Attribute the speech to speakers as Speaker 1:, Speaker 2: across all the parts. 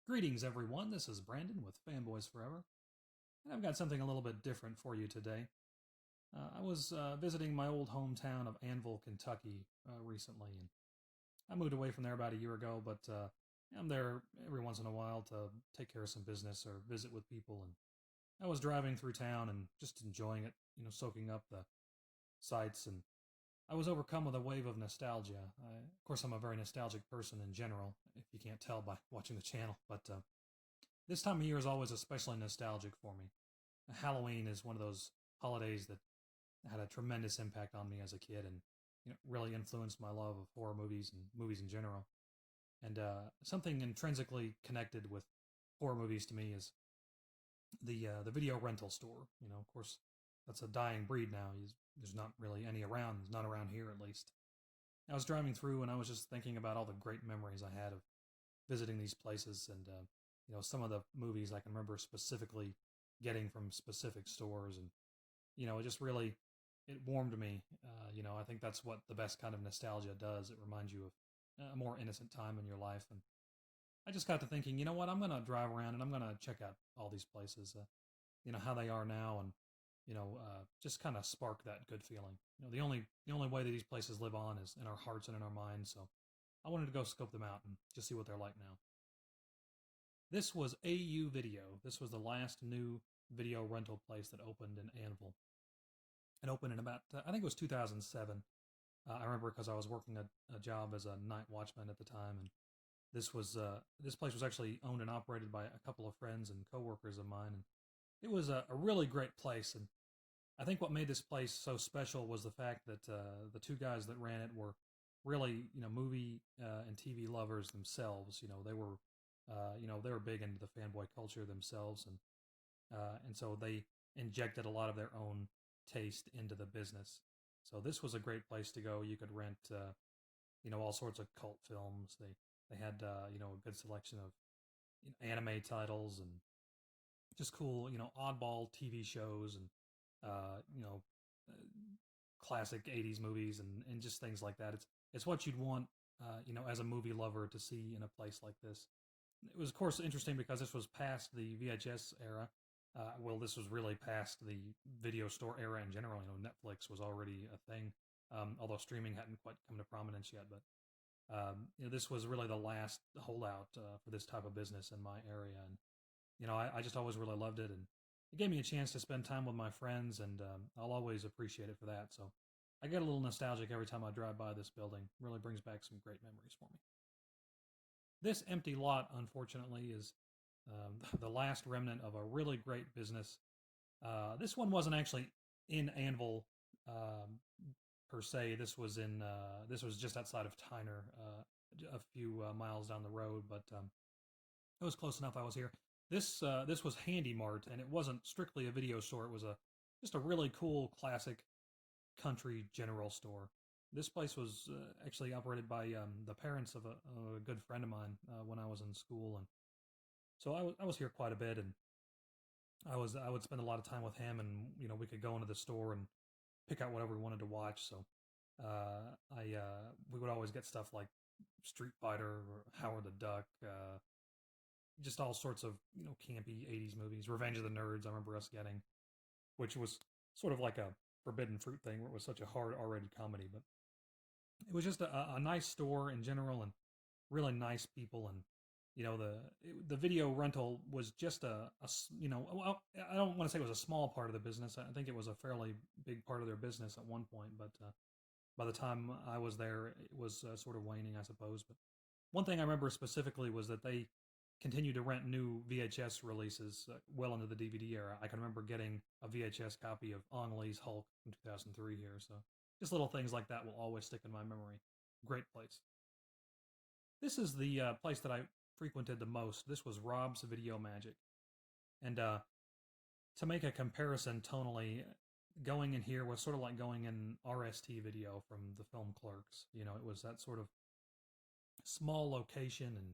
Speaker 1: Greetings, everyone. This is Brandon with Fanboys Forever, and I've got something a little bit different for you today. I was visiting my old hometown of Annville, Kentucky recently, and I moved away from there about a year ago, but I'm there every once in a while to take care of some business or visit with people. And I was driving through town and just enjoying it, soaking up the sights, and I was overcome with a wave of nostalgia. Of course, I'm a very nostalgic person in general, if you can't tell by watching the channel, but this time of year is always especially nostalgic for me. Halloween is one of those holidays that had a tremendous impact on me as a kid, and really influenced my love of horror movies and movies in general. And something intrinsically connected with horror movies to me is the video rental store. Of course, that's a dying breed now. There's not really any around. There's not around here, at least. I was driving through, and I was just thinking about all the great memories I had of visiting these places, and some of the movies I can remember specifically getting from specific stores, and it just really it warmed me. I think that's what the best kind of nostalgia does. It reminds you of a more innocent time in your life, and I just got to thinking, you know what, I'm gonna drive around and I'm gonna check out all these places, how they are now, and just kind of spark that good feeling. The only way that these places live on is in our hearts and in our minds. So I wanted to go scope them out and just see what they're like now. This was AU Video. This was the last new video rental place that opened in Annville. It opened in about, I think it was 2007. I remember because I was working a job as a night watchman at the time, and this place was actually owned and operated by a couple of friends and coworkers of mine, and it was a really great place. And I think what made this place so special was the fact that the two guys that ran it were really, movie and TV lovers themselves. They were big into the fanboy culture themselves, and so they injected a lot of their own taste into the business. So this was a great place to go. You could rent, all sorts of cult films. They had, a good selection of anime titles and just cool, oddball TV shows and, classic 80s movies and just things like that. It's what you'd want, as a movie lover to see in a place like this. It was, of course, interesting because this was past the VHS era. This was really past the video store era in general. Netflix was already a thing, although streaming hadn't quite come to prominence yet. But this was really the last holdout for this type of business in my area, and I just always really loved it, and it gave me a chance to spend time with my friends, and I'll always appreciate it for that. So I get a little nostalgic every time I drive by this building. It really brings back some great memories for me. This empty lot, unfortunately, is the last remnant of a really great business. This one wasn't actually in Annville per se. This was just outside of Tyner, a few miles down the road, but it was close enough. I was here. This was Handymart, and it wasn't strictly a video store. It was just a really cool classic country general store. This place was actually operated by the parents of a good friend of mine when I was in school, and so I was here quite a bit, and I would spend a lot of time with him, and we could go into the store and pick out whatever we wanted to watch. So we would always get stuff like Street Fighter or Howard the Duck, just all sorts of campy 80s movies. Revenge of the Nerds, I remember us getting, which was sort of like a forbidden fruit thing where it was such a hard R-rated comedy, but it was just a nice store in general, and really nice people. And the video rental was just well, I don't want to say it was a small part of the business. I think it was a fairly big part of their business at one point, but by the time I was there, it was sort of waning, I suppose. But one thing I remember specifically was that they continued to rent new VHS releases well into the DVD era. I can remember getting a VHS copy of Ang Lee's Hulk from 2003 here, so just little things like that will always stick in my memory. Great place. This is the place that I frequented the most. This was Rob's Video Magic. And to make a comparison tonally, going in here was sort of like going in RST Video from the film Clerks. It was that sort of small location, and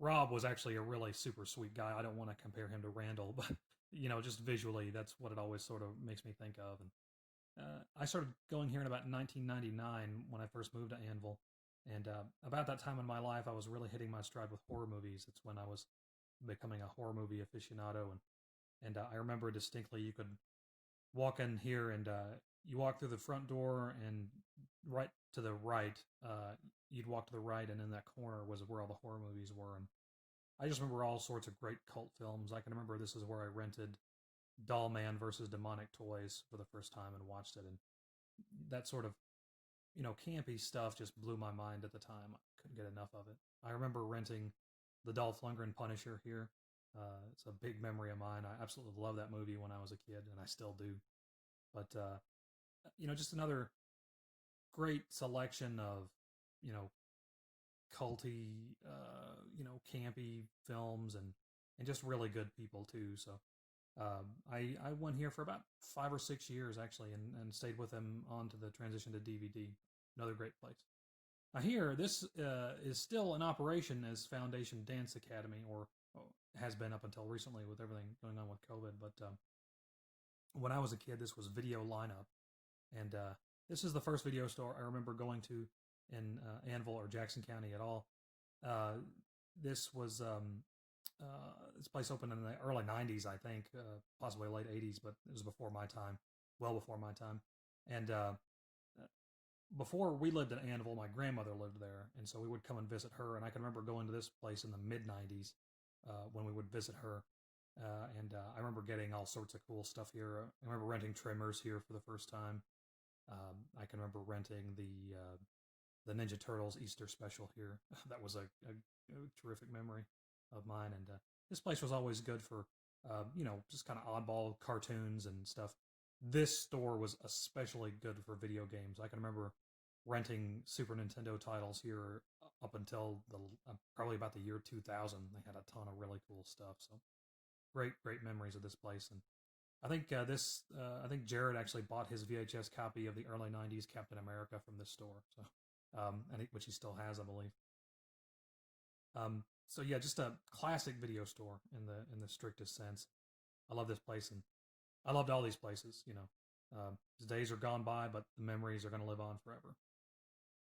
Speaker 1: Rob was actually a really super sweet guy. I don't want to compare him to Randall, but just visually, that's what it always sort of makes me think of. And I started going here in about 1999 when I first moved to Annville, And about that time in my life, I was really hitting my stride with horror movies. It's when I was becoming a horror movie aficionado, and I remember distinctly you could walk in here and you walk through the front door and right to the right, you'd walk to the right, and in that corner was where all the horror movies were. And I just remember all sorts of great cult films. I can remember this is where I rented Doll Man versus Demonic Toys for the first time and watched it, and that sort of campy stuff just blew my mind at the time. I couldn't get enough of it. I remember renting the Dolph Lundgren Punisher here. It's a big memory of mine. I absolutely loved that movie when I was a kid, and I still do. But just another great selection of you know culty, campy films, and just really good people too. So I went here for about 5 or 6 years actually, and stayed with him on to the transition to DVD. Another great place. Now here, this is still in operation as Foundation Dance Academy, or has been up until recently with everything going on with COVID. But when I was a kid, this was Video Lineup, and this is the first video store I remember going to in Anvil or Jackson County at all. Uh, this was this place opened in the early '90s, I think, possibly late '80s, but it was before my time, well before my time. And before we lived in Anvil, my grandmother lived there, and so we would come and visit her. And I can remember going to this place in the mid '90s when we would visit her. I remember getting all sorts of cool stuff here. I remember renting trimmers here for the first time. I can remember renting the Ninja Turtles Easter special here. That was a terrific memory of mine. And this place was always good for, just kind of oddball cartoons and stuff. This store was especially good for video games. I can remember renting Super Nintendo titles here up until probably about the year 2000. They had a ton of really cool stuff. So great memories of this place. And I think Jared actually bought his VHS copy of the early '90s Captain America from this store. So, which he still has, I believe. So yeah, just a classic video store in the strictest sense. I love this place, and I loved all these places. His days are gone by, but the memories are going to live on forever.